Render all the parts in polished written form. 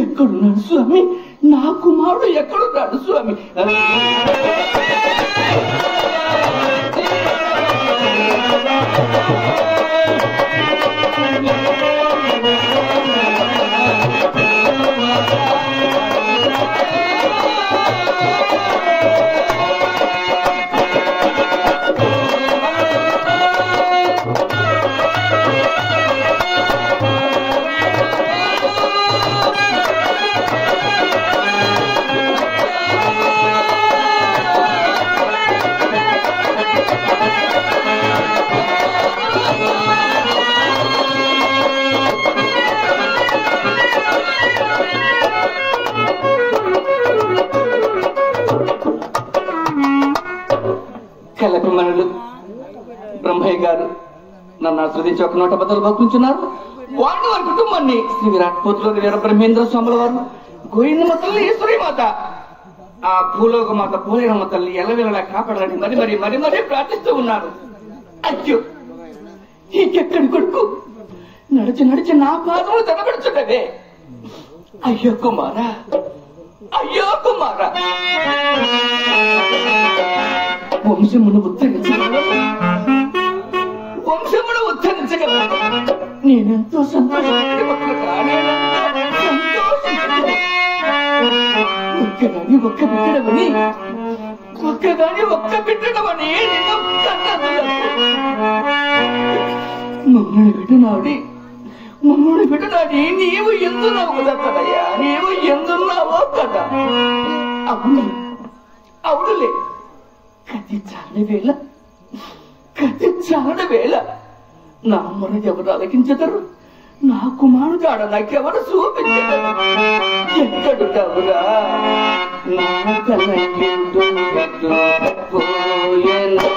ఎక్కడున్నాడు స్వామి? నా కుమారుడు ఎక్కడున్నాడు స్వామి? అభిమన్యులు బ్రహ్మయ్య గారు నన్ను ఆశ్రదించి ఒక నోట బద్దలు పలుకుతున్నారు. వాడిని వారి కుటుంబాన్ని శ్రీ విరాట్ పోతులూరి వీర బ్రహ్మేంద్ర స్వాముల వారు, గోవిందమ్మ తల్లి, ఈశ్వరి మాత, ఆ భూలోక మాత పోలేరమ్మ తల్లి ఎల్లవేళలా కాపాడాలని మరి మరి మరి మరీ ప్రార్థిస్తూ ఉన్నారు. అయ్యో, ఇంకెక్కడి కొడుకు నడిచి నడిచి నా పాదములు తడబడుచున్నవే. అయ్యో కుమారా, అయ్యో కుమారా, వంశమును ఉద్ధరించగలను. నేనెంతో సంతోషించగాని ఒక్క బిడ్డడమని నిన్ను మమ్మల్ని బిడ్డనాడి నీవు ఎందున్నావు కదా తనయ్యా, నీవు ఎందున్నావో కదా. అవునులే, కత్తి చాలడ వేళ నా మొర ఎవరు ఆలకించదరు, నా కుమారుడు ఆడ నాకెవరు చూపించదరు. ఎక్కడున్నావురా నా పోయెను.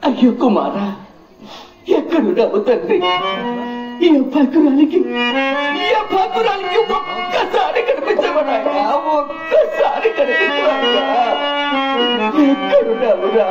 అయ్యో కుమారా, ఎక్కడున్నావు తండ్రి? ఈ అబ్బాకురాలికి ఒక్కసారి కనిపించబడాయా, ఒక్కసారి కనిపించబడా. ఎక్కడున్నావురా?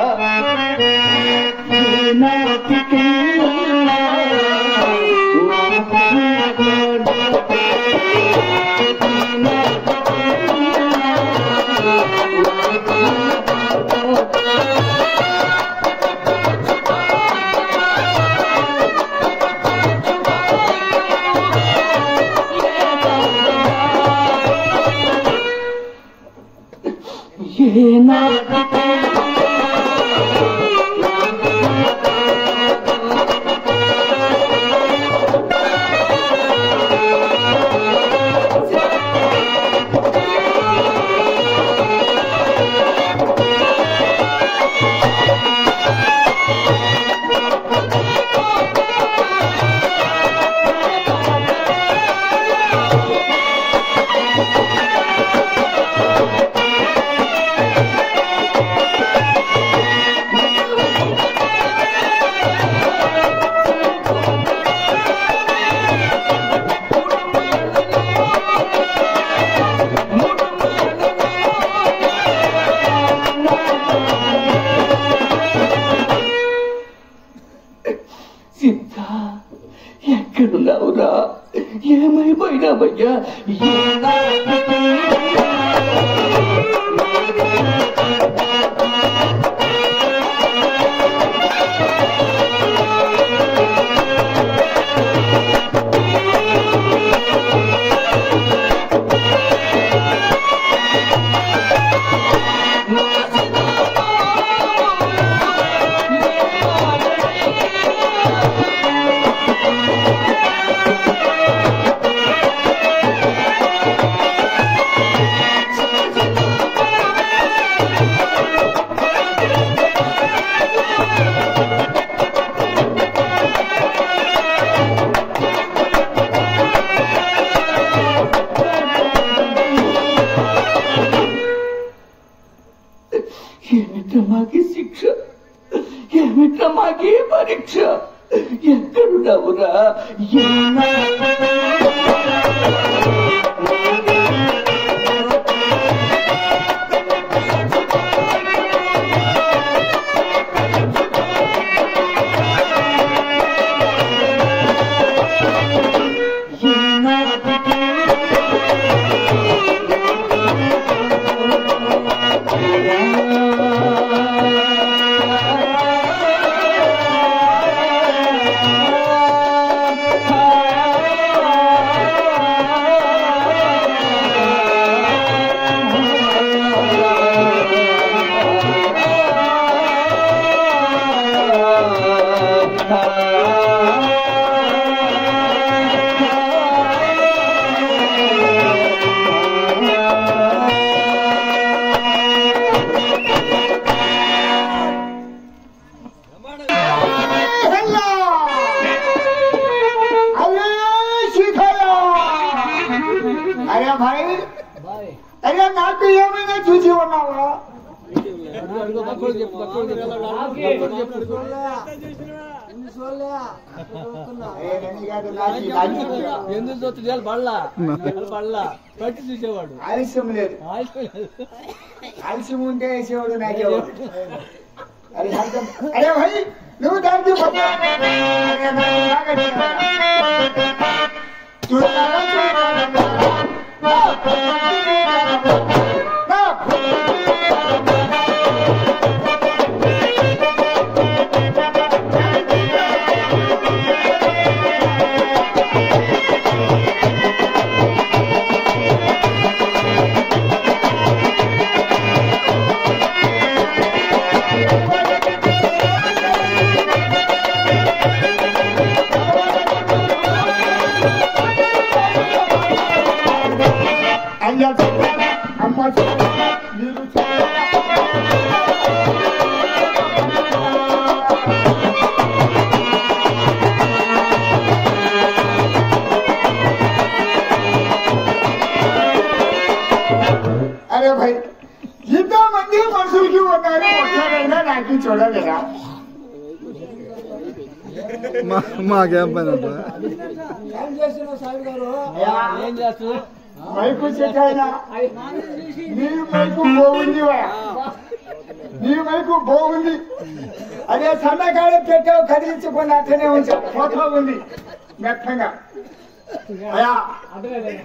ఎక్కడున్నావురా? ఏమైపోయినావయ్యా? ఏమిట్రా మాకి శిక్ష? ఏమిట్రా మాకి పరీక్ష? ఎక్కడున్నావురా? अरे भाई अरे నాకు ఏమైనా చూసి ఉన్నావా? ఎందుకు చూస్తున్నాడు? బళ్ళ పట్టి చూసేవాడు. ఆలస్యం లేదు, ఆలస్యం ఉంటే వేసేవాడు నాకేవాడు. అరే భాయ్ నువ్వు దానికి అరే భాయ్ ఇంతమంది మనుషులకి ఉన్నారు, ఒక్కరైనా నాకు చూడలేరా? మాకేం పని ఏం చేస్తావు? మైకు చెట్టాయినా నీ మైకు బాగుంది, నీ మైకు బాగుంది. అదే సన్నకాడ పెట్టావు కదిలించకుండా అట్లనే ఉంచావు, పోతా ఉంది మెత్తంగా.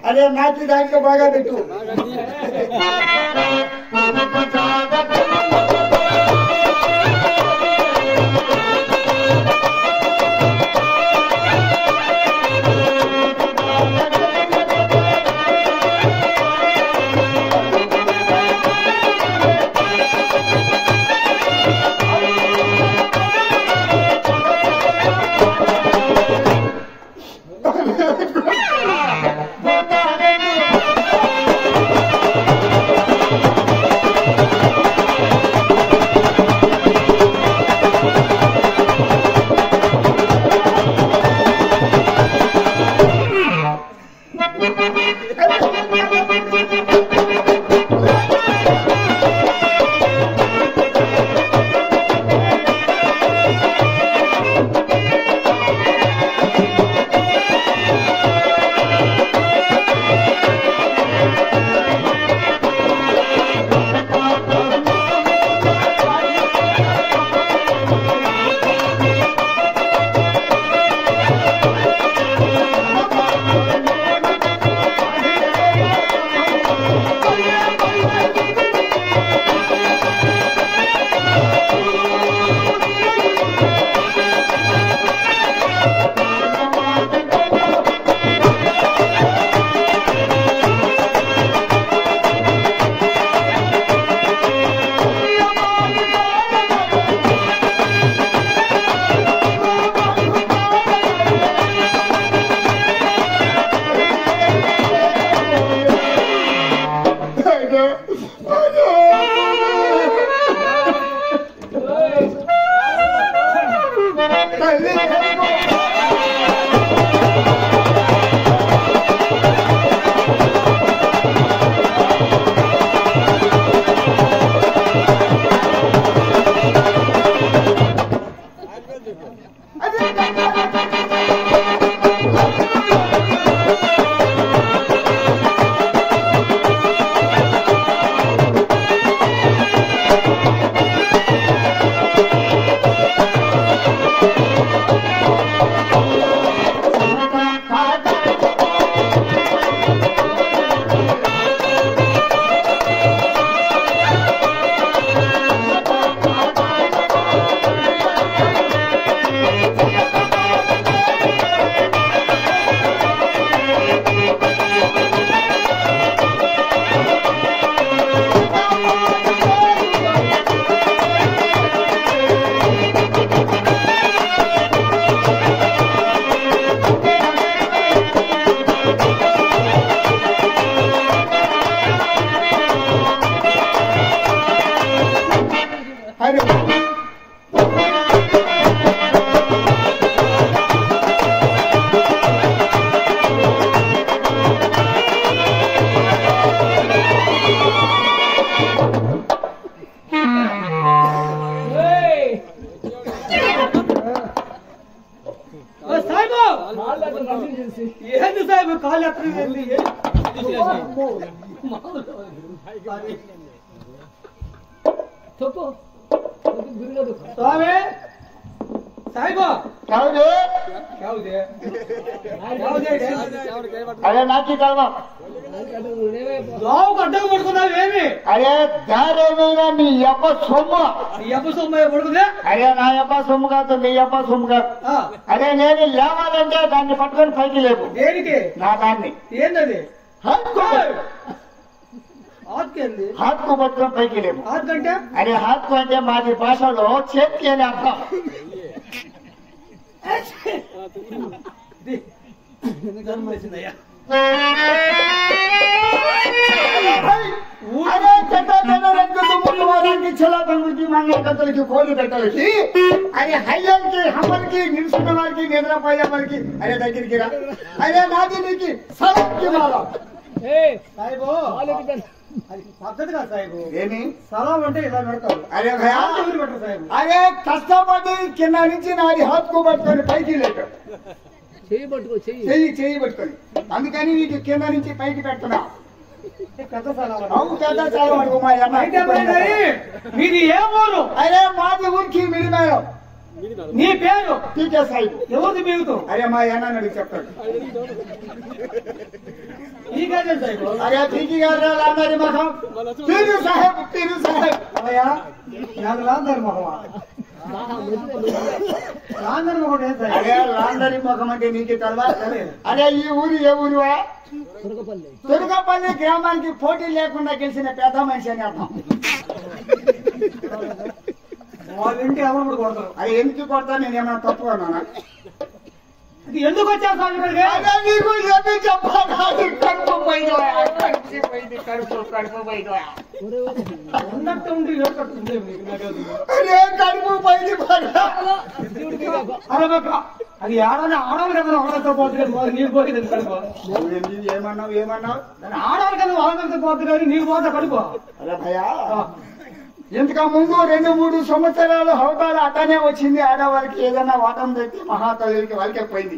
అదే నాటి దాంట్లో బాగా పెట్టు. ఏంది సాహెబ్ కాళ్ళు ఎత్తండి స్వామి సాయిబా అరే నాకి కలవా లోపు అడ్డం పడుకున్నావు ఏమి అరే దారేమైనా నీ అబ్బ సొమ్ము సొమ్మ పడుకుందే అరే నా అబ్బ సొమ్ము కాదు నీ అబ్బ సొమ్ము కాదు అరే నేను లేవాలంటే దాన్ని పట్టుకొని పైకి లేవు దేనికి నా దాన్ని ఏంటది హాత్కు పట్టుకొని పైకి లేవు కంటే అరే హాత్కు అంటే మాది భాషలో చేతి అని అర్థం వచ్చిందయ్యా అరే చెల్లకి మంగళ కథలకి కోడి పెట్టలకి అరే హయ్యకి హమ్మలకి నిలుచున్న వారికి నిద్రపోయే వారికి అరే దగ్గరికి రా అరే నాది నీకు సలకి మాలా పద్ధతిగా సాయిబు ఏమి సలాం అంటే ఇలా పెడతారు అరే భయా అరే కష్టపడి కింద నుంచి నాది హాత్కు పట్టుకొని పైకి లేక చెయ్యి పట్టుకొని అందుకని నీకు కింద నుంచి పైకి పెడుతున్నా పెద్ద సలాం అవును పెద్ద చాలా అడుగు మా మీది ఏ ఊరు అరే మాది ఊరికి మిడిమేలో నీ పేరు టీకే సాయిబు ఎవరిది మీగుతూ అరే మా అన్న అడిగి చెప్తాడు నీకేదే సాయిబు అరే పీకి గారు లాందరి మొహం పీరు సాహెబ్ అయ్యా నాకు లాందరి మొహమా లాందరి మొహం ఏం సాయి అరే లాందరి ముఖం అంటే నీకు తెలవా అరే ఈ ఊరు ఏ ఊరువా తురకపల్లి గ్రామానికి పోటీ లేకుండా గెలిచిన పెద్ద మనిషి అని అర్థం వాళ్ళ ఇంటి ఎవరు కూడా కొడతారు అది ఎందుకు కొడతా నేను ఏమైనా తప్పుగా ఉన్నానా ఇది ఎందుకు వచ్చావు స్వామి ఇక్కడికి? అరే నీకు ఎందుకు చెప్పాలి కడుపు పోయింది ఉన్నట్టు ఉండి ఏడుకట్టుంది నీకు నాకేది? అరే కడుపు పోయింది అరే బాబా, అది ఆడవాళ్ళు కదా ఆడతో పోతుంది కానీ నీకు పోయింది కడుపు ఏమన్నావు ఆడవాళ్ళు కదా ఆడతో పోతుంది కానీ నీకు పోతా కడుపు అరే భయా ఇంతకు ముందు 2-3 సంవత్సరాలు హోదాలు అట్టనే వచ్చింది ఆడవాళ్ళకి ఏదైనా వాటం పెట్టి మహాతల్లికి వాళ్ళకే పోయింది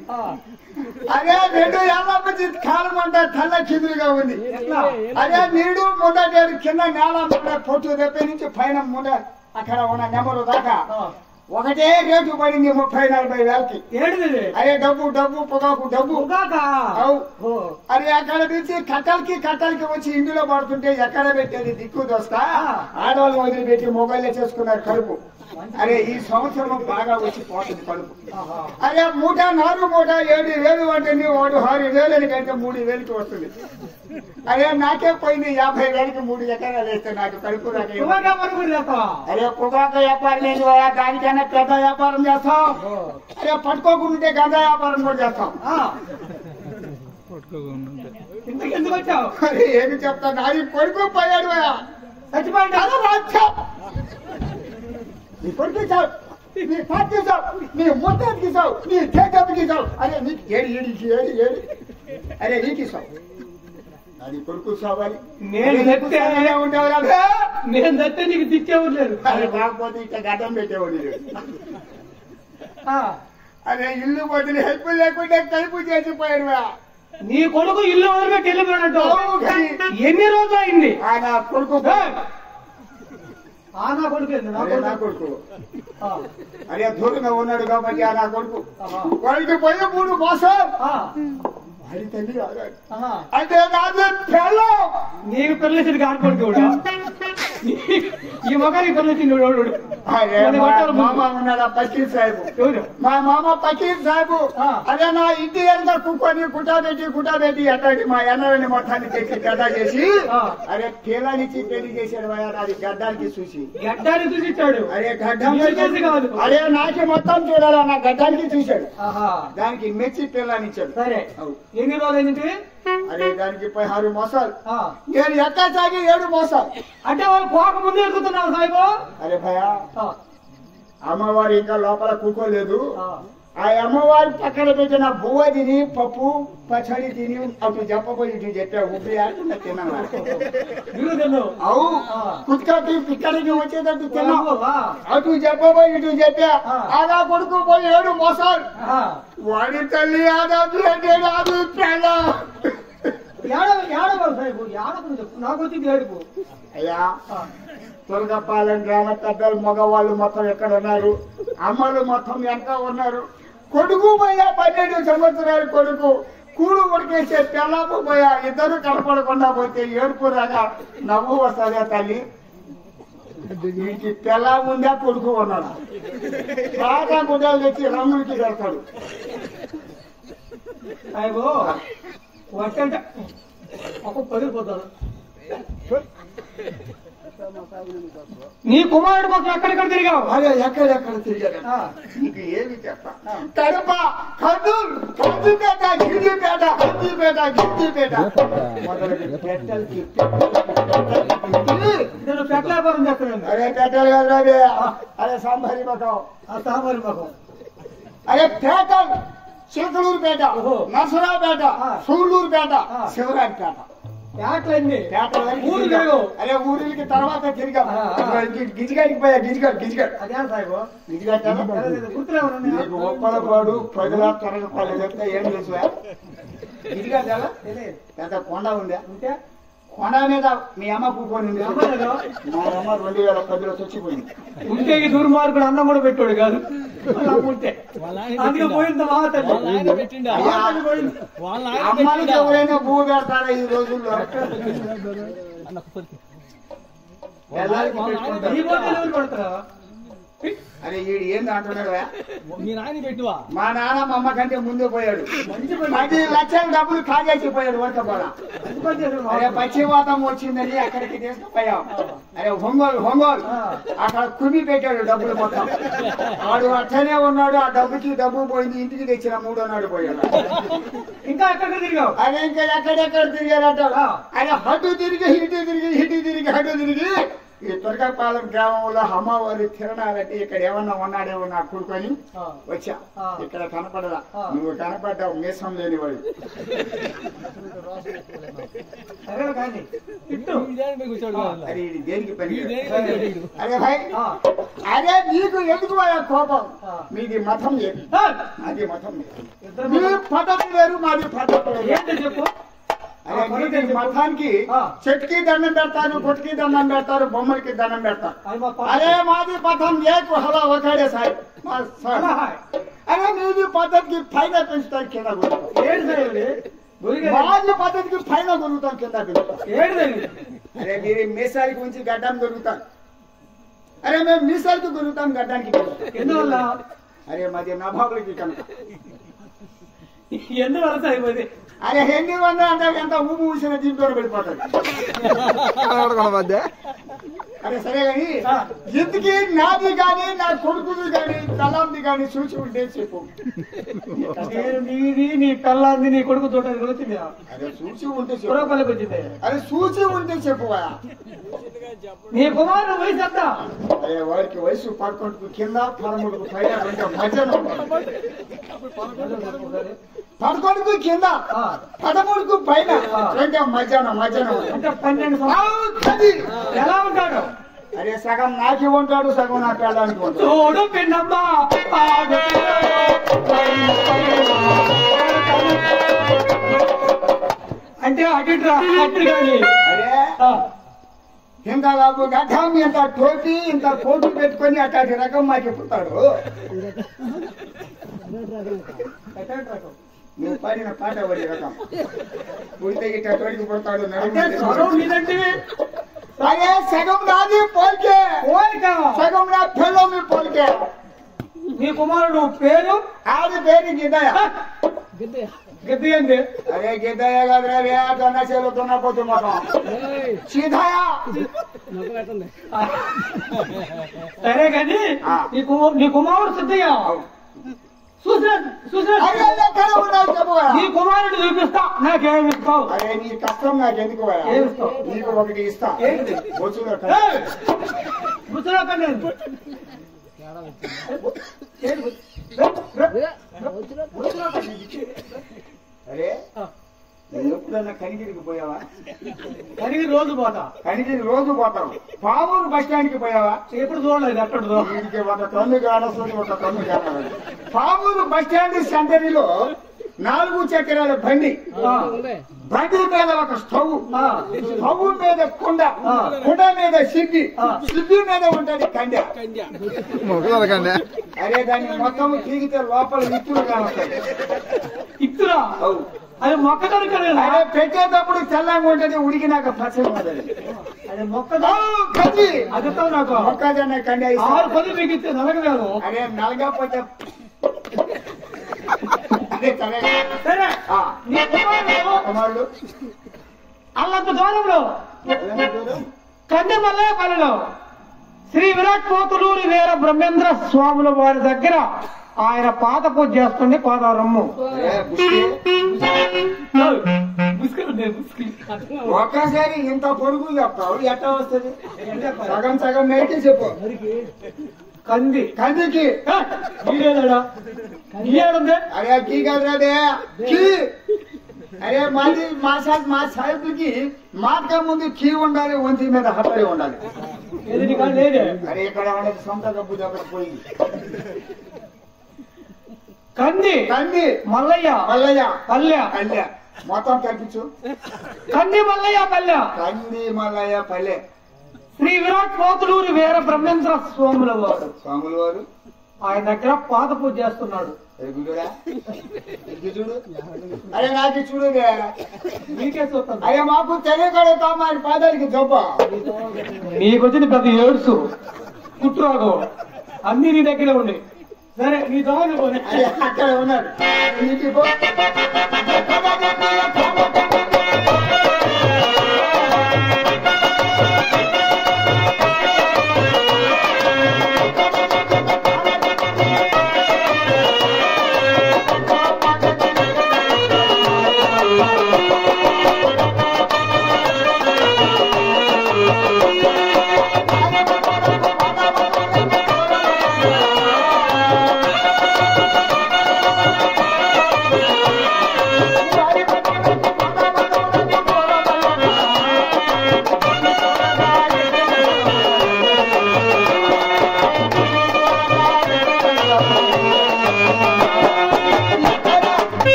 అదే 2 ఏళ్ల నుంచి కాలం అంతా తల్ల కిందులుగా ఉంది అదే నీడు మొదటి కింద నేల ముండ పొట్టు రెప్ప నుంచి పైన ముండ అక్కడ ఉన్న నెంబరు దాకా ఒకటే రేటు పడింది 30-40 వేలకి ఏడుది అరే డబ్బు పొగాకు డబ్బు అరే అక్కడ నుంచి కట్టలకి వచ్చి ఇందులో పడుతుంటే ఎక్కడ పెట్టేది దిక్కు దోస్తా ఆడవాళ్ళు వదిలిపెట్టి మొబైల్ చేసుకున్నారు కడుపు అరే ఈ సంవత్సరం బాగా వచ్చి పోతుంది కడుపు అరే నాలుగు మూట 7,000 అంటే నీవు 6,000 కంటే 3,000కి వస్తుంది అరే నాకే పోయింది 50,000కి 3 ఎకరాలు వేస్తే నాకు కడుపు అరే పొగాక వ్యాపారం లేదు దానికైనా పెద్ద వ్యాపారం చేస్తాం అరే పట్టుకోకుండా గంధ వ్యాపారం కూడా చేస్తాం ఎందుకు వచ్చావు అరే ఏమి చెప్తా నాది కొడుకు పోయాడు చచ్చిపోయింది నీ కొడుకు నీ పార్టీ సావు, నీ మొత్తానికి సావు, నీ దేశానికి సావు. అరే నీకు ఏడు అరే నీకు సావు. అది కొడుకు సావాలి. నేను తెస్తే నీకు తెచ్చేవాడు లేదు. అది కాకపోతే ఇట్లా గడ్డం పెట్టేవాడు లేదు. అదే ఇల్లు వదిలి హెల్ప్ లేకుండా కలుపు చేసిపోయాడు. నీ కొడుకు ఇల్లు వదిలిపెట్టి వెళ్ళిపోయాడంటూ ఎన్ని రోజులు అయింది? నా కొడుకు నా కొడుకు నా కొడుకు అరే దూరంగా ఉన్నాడు కాబట్టి నా కొడుకు వాడికి పోయే 3 మాసాలు వాడి తల్లి అంటే నాది పిల్ల. నీకు పిల్లలు కానుకోడు కూడా ఈ మొగానికి పిల్లలు. మామ ఉన్నాడా పకీర్ సాహెబు, మా మామ పకీర్ సాహెబు. అదే నా ఇంటి వెనక కుక్కని కుటాబెట్టి అట్లాంటి మా ఎన్నని మొత్తాన్ని తెచ్చి గడ్డ చేసి అరే పిల్లనిచ్చి పెళ్లి చేశాడు. అది గడ్డానికి చూసి ఇచ్చాడు. అరే గడ్డం అరే నాకి మొత్తం చూడాలా, నా గడ్డానికి చూశాడు. దానికి మెచ్చి పిల్లనిచ్చాడు. సరే ఎన్ని రోజులు? అరే దానికి 16 మాసాలు. నేను ఎక్కడ సాగి 7 మాసాలు. అంటే వాళ్ళు పోక ముందు ఎక్కుతున్నావు సాయిబు. అరే భయా అమ్మవారు ఇంకా లోపల కూకోలేదు. ఆ అమ్మవారి పక్కన పెట్టిన బువ్వ తిని పప్పు పచ్చడి తిని అటు చెప్పబోయి ఇటు చెప్పా ఉబ్బి ఆడుతున్నా తిన్నాను. అవు కుక్కకి ఇక్కడికి వచ్చేటట్టు తిన్నావు. అటు చెప్పబోయి ఇటు చెప్పా. ఆదా కొడుకు పోయి 7 మోసాలు. వాడి తల్లి ఆదా రాదు అయ్యా. తురగపాలెం గ్రామ పెద్దలు మగవాళ్ళు మొత్తం ఎక్కడ ఉన్నారు, అమ్మలు మొత్తం ఎంత ఉన్నారు. కొడుకు పోయా 12 సంవత్సరాలు కొడుకు కూడు ఉడికేసే పిల్లపు పోయా ఇద్దరు కనపడకుండా పోతే ఏడుపు రాగా నవ్వు వస్తుందా తల్లి. వీటికి పిల్ల ఉందా కొడుకు ఉన్నాడు. బాగా గుడ్డలు తెచ్చి రంగులకి పెడతాడు. అయ్యో వచ్చంటే ఒక పగిలిపోతాడు. నీ కుమారుడు కోసం ఎక్కడెక్కడ తిరిగావు? అదే ఎక్కడెక్కడ తిరిగాడు. నీకు ఏమి చెప్ప కడప, కర్నూలు, కందిపేట, గిరిపేట, హందీపేట, గిరిపేట మొదలకి పెట్టలకి నేను పెట్టలేపారం చేస్తున్నాను. అరే పెట్టలు కాదు అదే. అరే సాంబారి మకం, సాంబారి మకం. అరే పేటలు చిలకలూరుపేట, నర్సరావుపేట, సూళ్ళూరుపేట, శివరాజపేట. అరే ఊరికి తర్వాత తిరిగాం. గిజిగాడికి పోయా. గిజిగాడు ఒప్పలపాడు ప్రజల తొరగపాడు చెప్తే ఏం తెలుసు. గిజిగాడు పెద్ద కొండ ఉందా, కొండ మీద మీ అమ్మ కూకొని మా అమ్మ 2010లో చచ్చిపోయింది. ఉంటే ఈ దుర్మార్గుడు అన్నం కూడా పెట్టాడు కాదు. అందుకే పోయింది. అమ్మాయికి ఎవరైనా భూ పెడతారా ఈ రోజుల్లో? పెడతారా? అరే వీడు ఏంది అంటున్నాడు. మీ నాయన పెట్టువా? మా నాన్న మా అమ్మ కంటే ముందే పోయాడు. 10 లక్షల డబ్బులు కాజేసిపోయాడు. ఓటపోడా అరే పశ్చిమవాతం వచ్చిందని అక్కడికి తీసుకుపోయాం. అరే ఒంగోలు అక్కడ కుమి పెట్టాడు డబ్బులు మొత్తం. వాడు అట్లనే ఉన్నాడు. ఆ డబ్బు పోయింది. ఇంటికి తెచ్చిన 3వ నాడు పోయాడు. ఇంకా ఎక్కడ తిరిగావు? అదే ఇంకా ఎక్కడెక్కడ తిరిగారంటాడు. అరే హడ్డు తిరిగి హిటి తిరిగి ఈ తురగపాలెం గ్రామంలో అమ్మవారి తిరణాలంటే ఇక్కడ ఏమన్నా ఉన్నాడేమో నా కూడుకొని వచ్చా. ఇక్కడ కనపడదా? నువ్వు కనపడ్డావు మీసం లేనివాడు. అరే ఇది దేనికి పని? అరే భాయ్ అరే నీకు ఎందుకు కోపం? మీది మతం లేదు, అది మతం లేదు. మీ పద్ధతి వేరు, మాది పద్ధతి వేరు. చెప్పు. మతానికి చెట్టుకి దండం పెడతారు, కొట్టుకి దండం పెడతారు, బొమ్మలకి దండం పెడతారు. అరే మాది పథం ఏకు హలా ఒకడే సార్. అరే మీది పద్ధతికి పైన పెంచుతారు, కింద మాది పద్ధతికి పైన దొరుకుతాం, కింద పెంచుతాం. అరే మీరు మీసాలకి ఉంచి గడ్డం దొరుకుతారు. అరే మేము మీసాలకి దొరుకుతాం, గడ్డానికి ఎందువల్ల? అరే మాది నవాబులకి కనుక. ఎందువల్ల సరిపోయింది? అరే ఎన్ని వంద అంటే ఎంత ఊపు ఊసిన దీంతో పడిపోతాడు. అరే సరే గాని ఎందుకు నాది గాని నా కొడుకుది గాని తలాంది గాని చూసి ఉంటే చెప్పు. నీది నీ కళ్ళాంది నీ కొడుకు తోటకి వచ్చింది. అరే చూసి ఉంటే చెప్పు. పురపల్లికి వచ్చింది. అరే చూసి ఉంటే చెప్పువా. నీ కుమారుడు వయసు ఎంత? అరే వాడికి వయసు 11కు కింద 13కు పైన రెండు మధ్యాహ్నం. 11కు కింద 13కు పైన రెండు మధ్యాహ్నం అంటే 12 సంవత్సరాలు. ఎలా ఉంటాడు? అరే సగం నాకే ఉంటాడు, సగం నా పేడానికి ఉంటాడు. చూడు పిన్నమ్మ అంటే అటు కానీ. అరే ఇంత బాబు గడ్డం, ఇంత టోపీ, ఇంత కోటు పెట్టుకొని అట్లాంటి రకం మాకు పుట్టాడు. నువ్వు పాడిన పాట పడి రకం పుడితే ఇట్లా తోడికి పుడతాడు. అరే సగం నాది పోలికే, సగం నా పిల్లలు పోలికే. నీ కుమారుడు పేరు? ఆడి పేరు గిద్దయ్య. గిద్ది ఏంటి? అరే గిద్దయ్య కదరా రే, దొన్న చేలు దున్నపోతు మొత్తం సీతాయ. సరే కానీ నీ కుమారుడు సిద్ధయ్య నీ కుమారుడు చూపిస్తా, నాకేమి ఇస్తావు? అరే నీ కష్టం నాకెందుకు, నీకు ఒకటి ఇస్తా. అరే నువ్వు ఎప్పుడన్నా కనిగిరికి పోయావా? కనిగిరి రోజు పోతా. కనిగిరి రోజు పోతావు. పామూరు బస్ స్టాండ్ కి పోయావా? ఎప్పుడు చూడలేదు. అక్కడ వీడికి ఒక టన్ను కానొస్తుంది, ఒక టన్ను కావాలి. పామూరు బస్ స్టాండ్ సెంటరీలో 4 చక్రాల బండి, బండి మీద ఒక స్టవ్, స్టవ్ మీద కుండ, కుండ మీద సిబ్బి, సిబ్బి మీద ఉంటది కండ. అరే దాన్ని మొత్తం తిరిగితే లోపల ఇత్తులు కానొస్తాయి. ఇత్తురా? అది మొక్క దొరకలేదు. అదే పెట్టేటప్పుడు తెల్లంగా ఉంటది, ఉడికినాక పచ్చగా ఉంటది. అదే మొక్క కంది అదుతావు నాకు. మొక్కజొన్న కండి 6 పది మిగిలితే నలగలేదు. అరే నలగపోతే అదే సరే. సరే నీ కుమారుడు అల్లంత దూరంలో కన్నె మల్లయ్య పల్లెలో శ్రీ విరాట్ పోతులూరి వీర బ్రహ్మేంద్ర స్వాముల వారి దగ్గర ఆయన పాత పూజ చేస్తుంది కోదారమ్ము. ఒక్కసారి ఇంత పొడుగు చెప్తావు, ఎట్లా వస్తుంది? సగం సగం నేర్చి చెప్పు. కందికి అరే కీ కదరాదే కీ. అరే మాది మా సాహిబ్కి మాట ముందు కీ ఉండాలి, ఒంటి మీద హత్తడి ఉండాలి. అరే ఇక్కడ ఉండదు సొంత డబ్బు దగ్గర పోయి. కంది మల్లయ్య పల్లె మొత్తం కల్పించు. కంది మల్లయ్య పల్లె శ్రీ విరాట్ పోతులూరి వీర బ్రహ్మేంద్ర స్వాముల వారు ఆయన దగ్గర పాత పూజ చేస్తున్నాడు. చూడు అరే నాకు చూడు, నీకే చూస్తాను. అరే మాకు తెలియకడుగుతా మా పాదాలకి జబ్బ. నీకొచ్చింది ప్రతి ఏడుసు కుట్రాగో అన్ని నీ దగ్గరే ఉండి. సరే నీ దోమని అక్కడ ఉన్నాడు.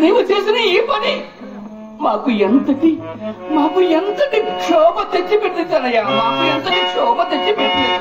నీవు చేసిన ఈ పని మాకు ఎంతటి క్షోభ తెచ్చిపెట్టిందనయ్యా, మాకు ఎంతటి క్షోభ తెచ్చిపెట్టింది.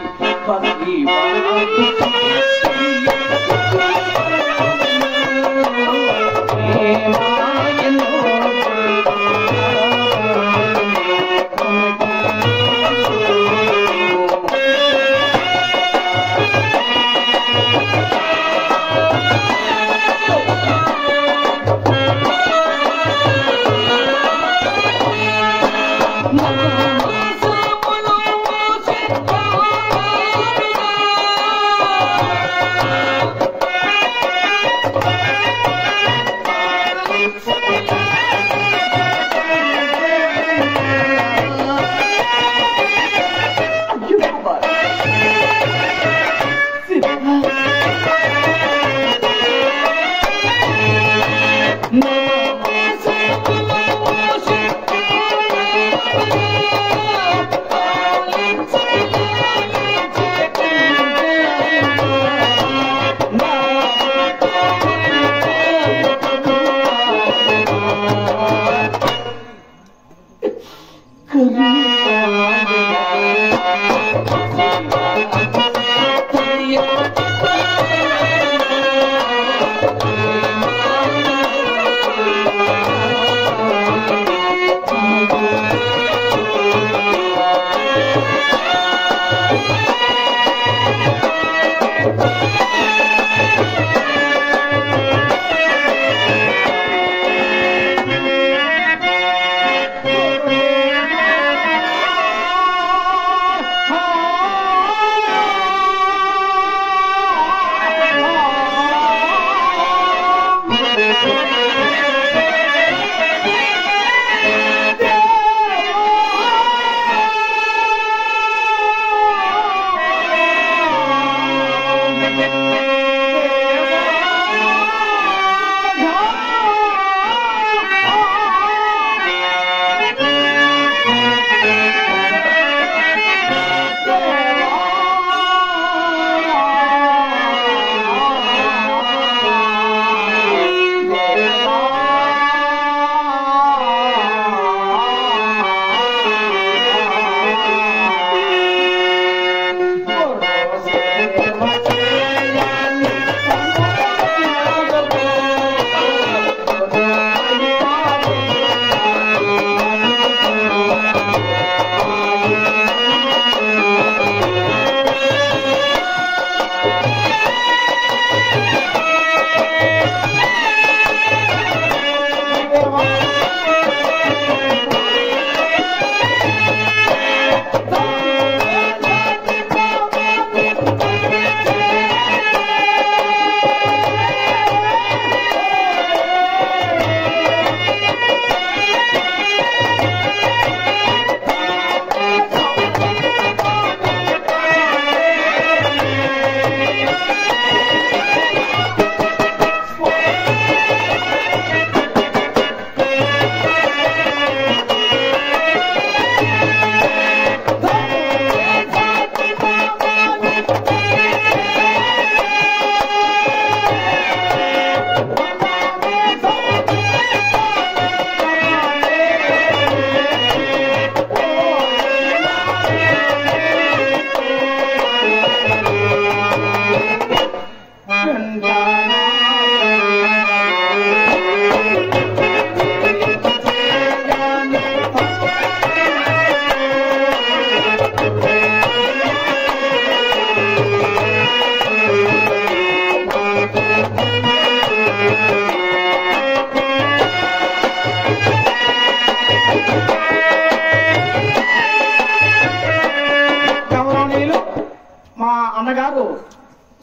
అన్నగారు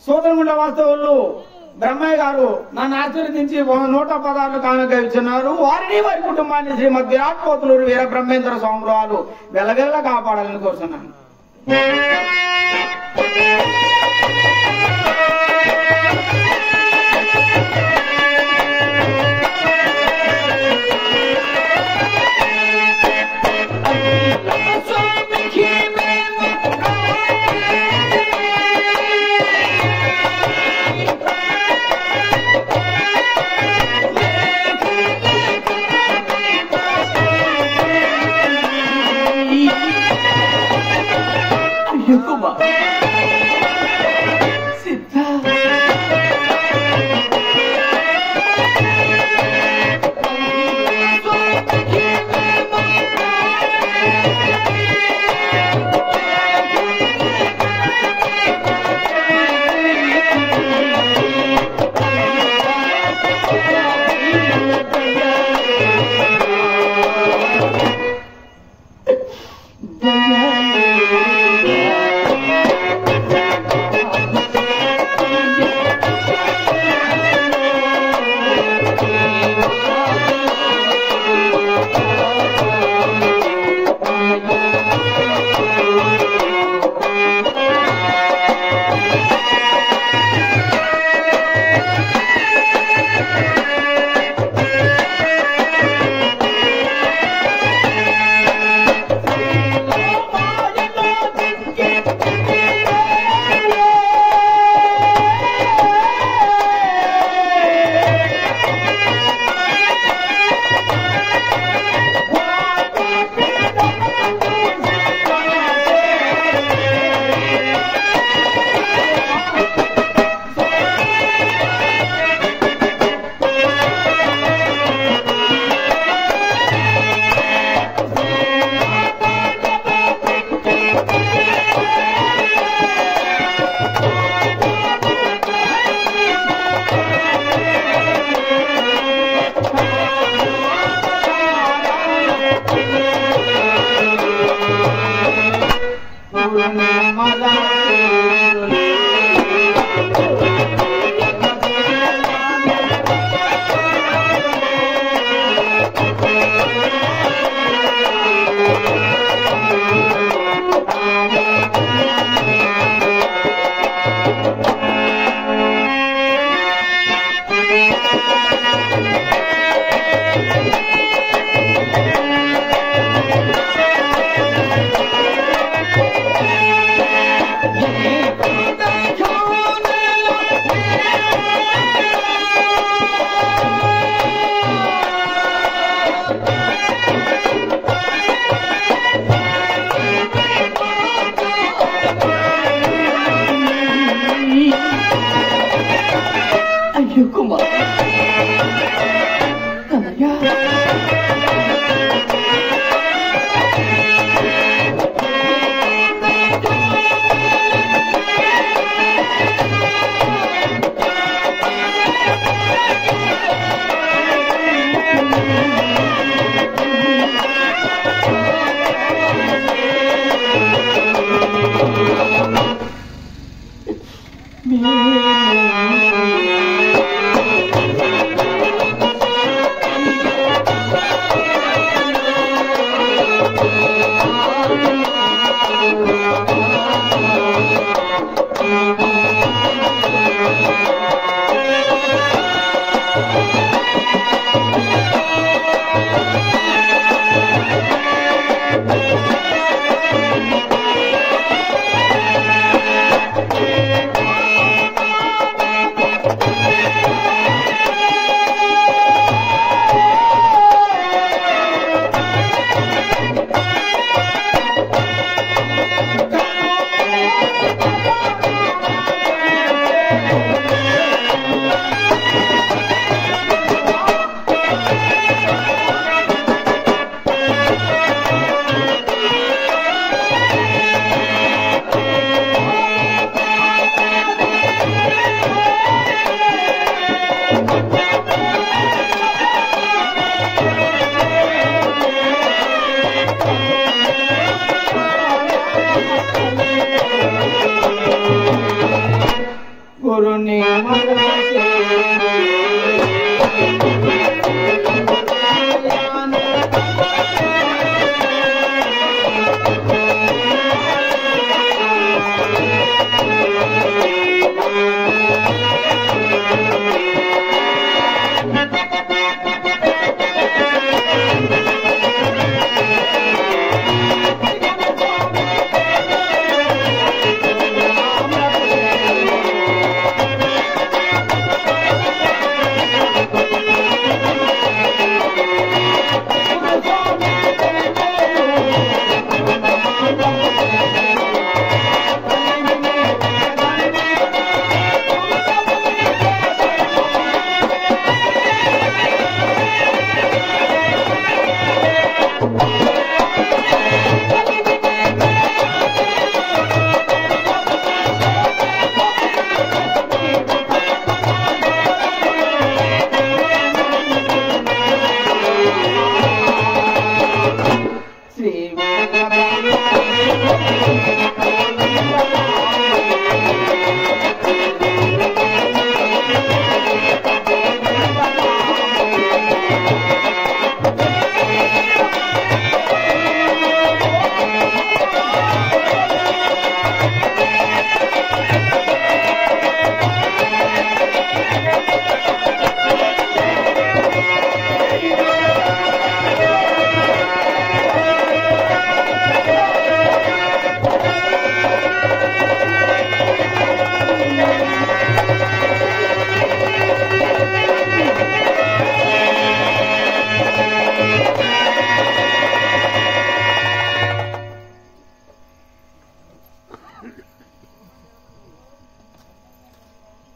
సోదరగుండ వాస్తవులు బ్రహ్మయ్య గారు నన్ను ఆశీర్వదించి 116 కానుక ఇచ్చున్నారు. వారిని వారి కుటుంబాన్ని శ్రీమద్ విరాట్ పోతులూరు వీర బ్రహ్మేంద్ర స్వామి వారు వెలవెల్ల కాపాడాలని కోరుతున్నాను.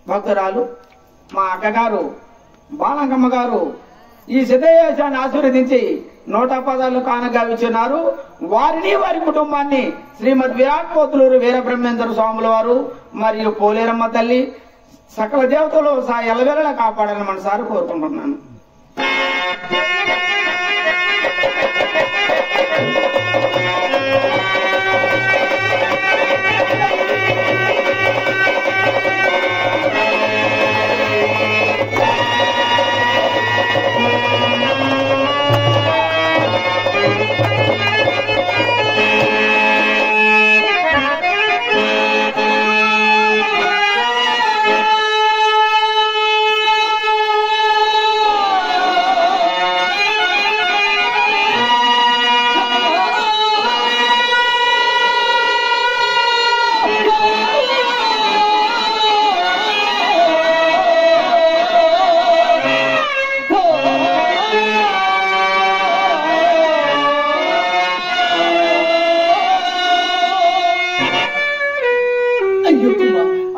భక్తురాలు మా అక్కగారు బాలంకమ్మ గారు ఈ సిద్ధయేశాన్ని ఆశీర్వదించి 110 కానుకగా ఇచ్చున్నారు. వారిని వారి కుటుంబాన్ని శ్రీమద్ విరాట్ పోతులూరు వీరబ్రహ్మేంద్ర స్వాముల వారు మరియు పోలేరమ్మ తల్లి సకల దేవతలు ఎల్లవేళలా కాపాడాలని మనసారి కోరుకుంటున్నాను.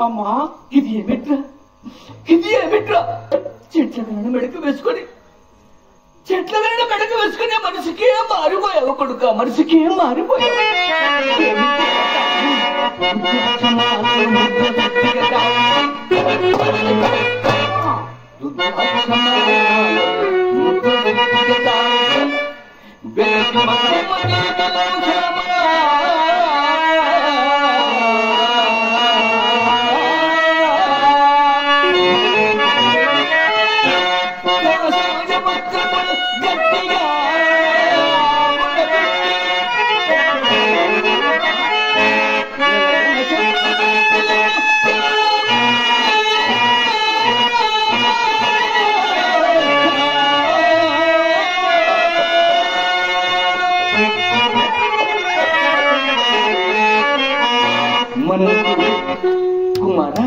అమ్మా ఇది ఏమిట్రా, ఇది ఏమిట్రా? చెట్ల మెడకు వేసుకొని మనిషికి మారిపోయావు కొడుక, మనిషికి మారిపోయావు. కుమారా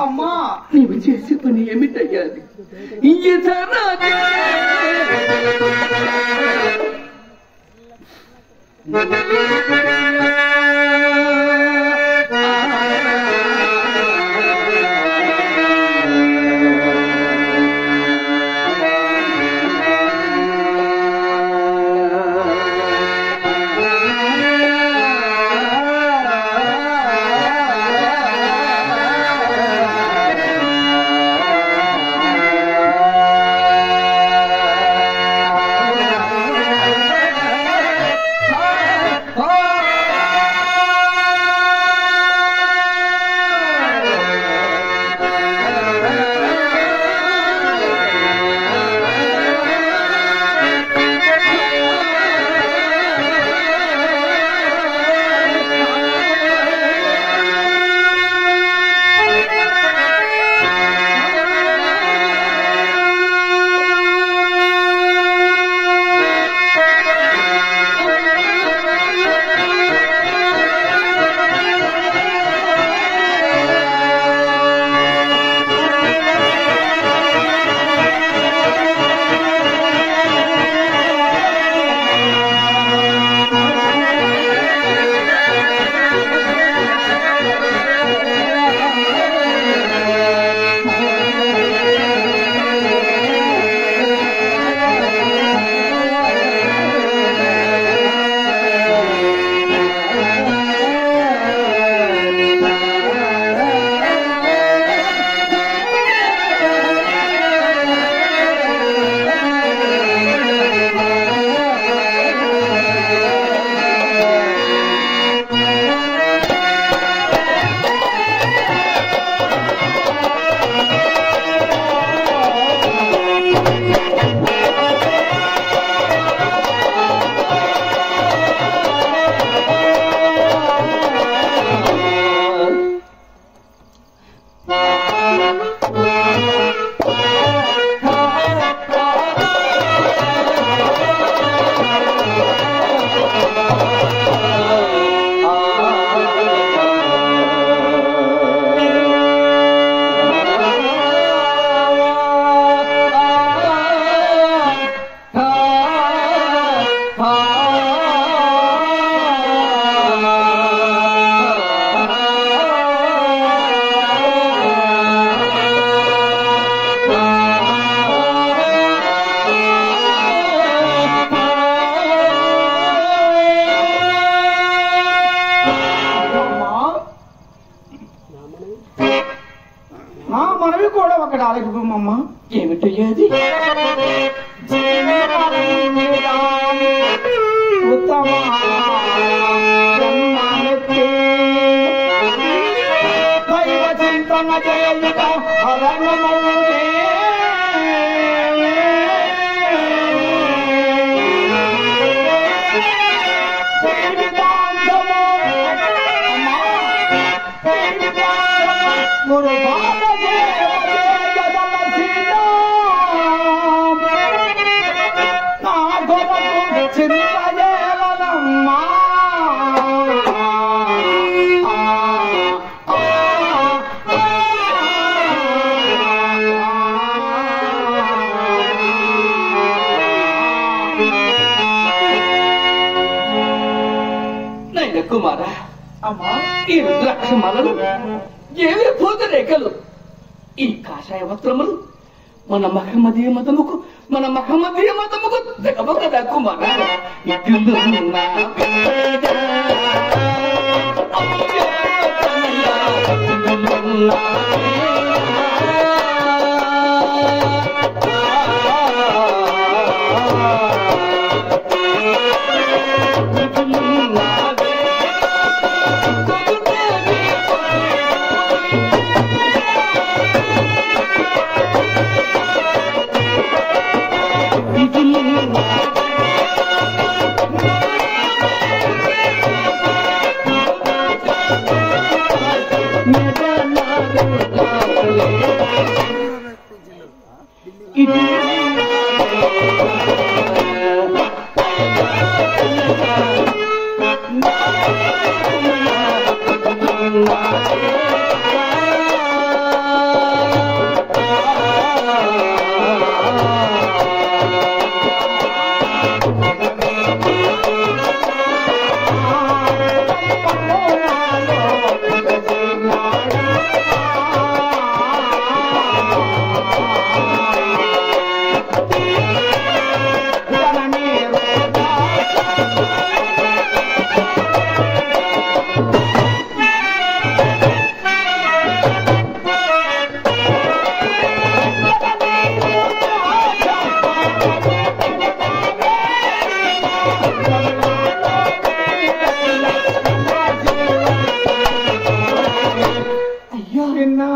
అమ్మా నీవు చేసే పని ఏమిటయ్యాది? మనవి కూడా ఒకటి ఆలకిపోమ్మా. ఏమిటయ్యాది? ఉత్తమ కుమారా, అమ్మా ఈ రుద్రాక్షమాలలు, ఏవే పూత రేఖలు, ఈ కాషాయ వస్త్రములు మన మహమ్మదీయ మతముకు తెగవు కదా కుమారా. ఇటులు నా బిడ్డ, ఇటులు నా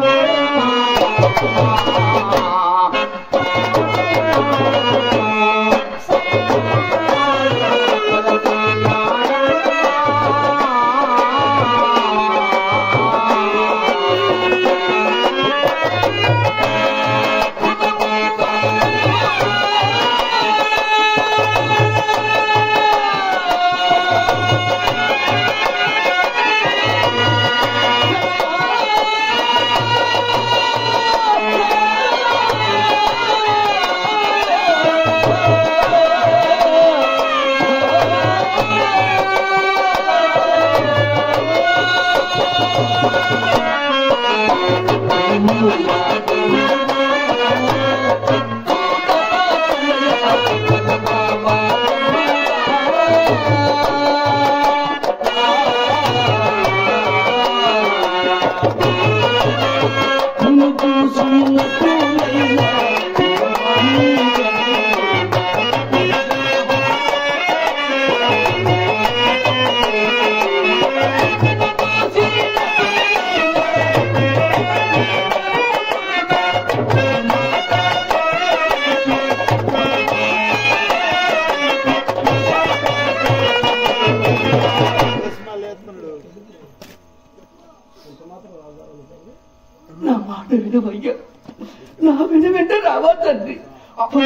నా మాట వినవయ్యా, నా వెంట రావా తండ్రి. అప్పుడు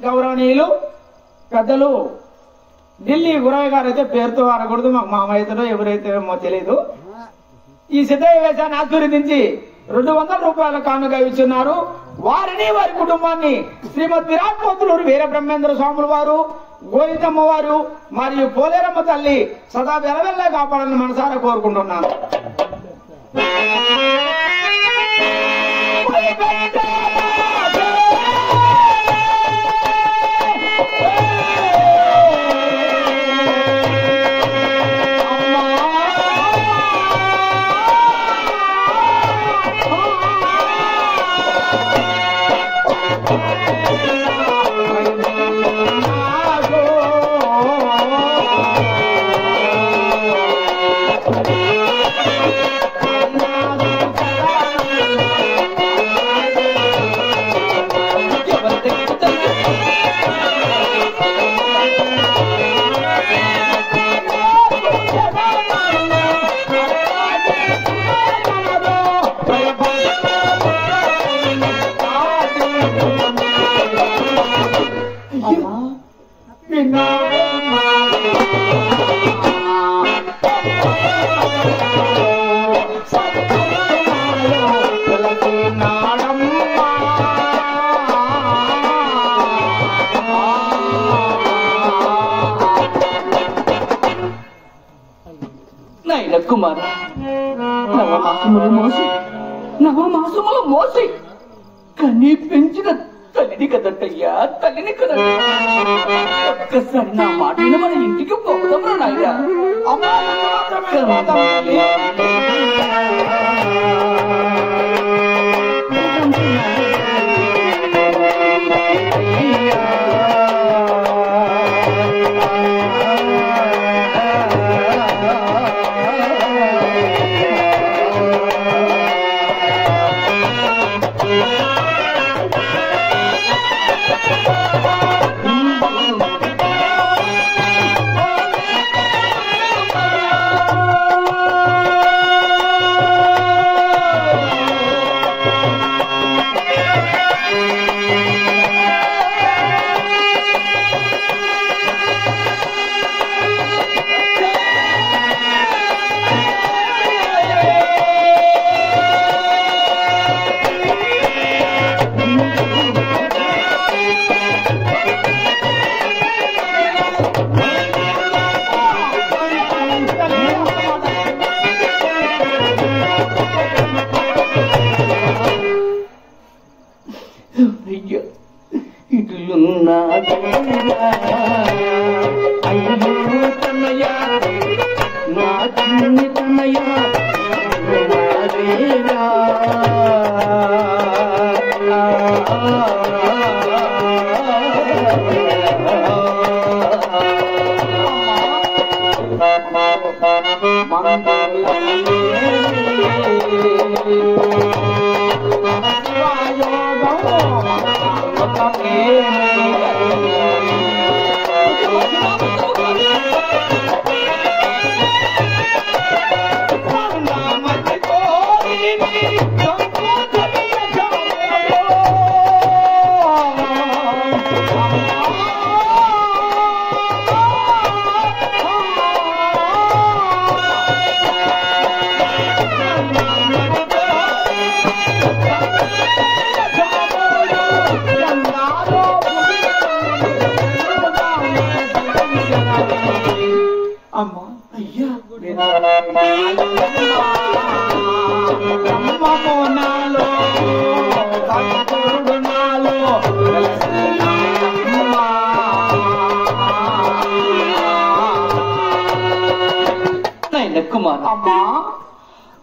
గౌరవనీయులు పెద్దలు ఢిల్లీ గురయ్య గారు అయితే పేరుతో అనకూడదు, మాకు మామయ్యతో ఎవరైతే తెలియదు. ఈ సిద్ధయ్య వేషాన్ని ఆశీర్వదించి 200 రూపాయల కానుక ఇచ్చున్నారు. వారిని వారి కుటుంబాన్ని శ్రీమద్ విరాట్ పోతులూరు వీర బ్రహ్మేంద్ర స్వాముల వారు, గోవిందమ్మ వారు మరియు పోలేరమ్మ తల్లి సదా వెలవెల్లా కాపాడాలని మనసారా కోరుకుంటున్నాను. అయ్యా నాయన కుమార నవమాసములు మోసి కనీ పెంచిన తల్లిని కదట్టయ్యా, తల్లిని కదట. ఒక్కసారి నా మాట మన ఇంటికి పోదాం నాయ్యా.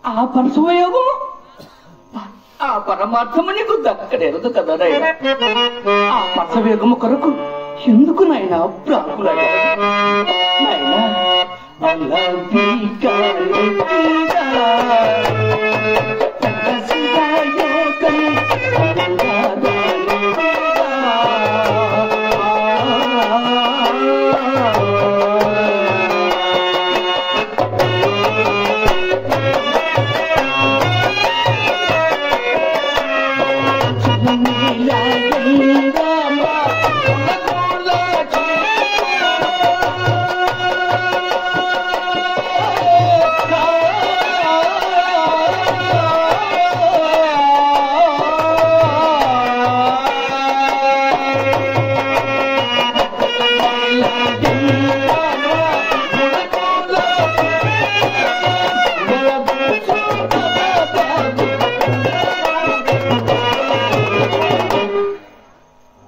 ఆ పరశుయోగము ఆ పరమార్థము నీకు దక్కలేదు కదా నాయన. ఆ పరశుయోగము కొరకు ఎందుకు నాయన ప్రాకులయ్యా నాయన?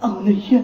అవునయ్యా,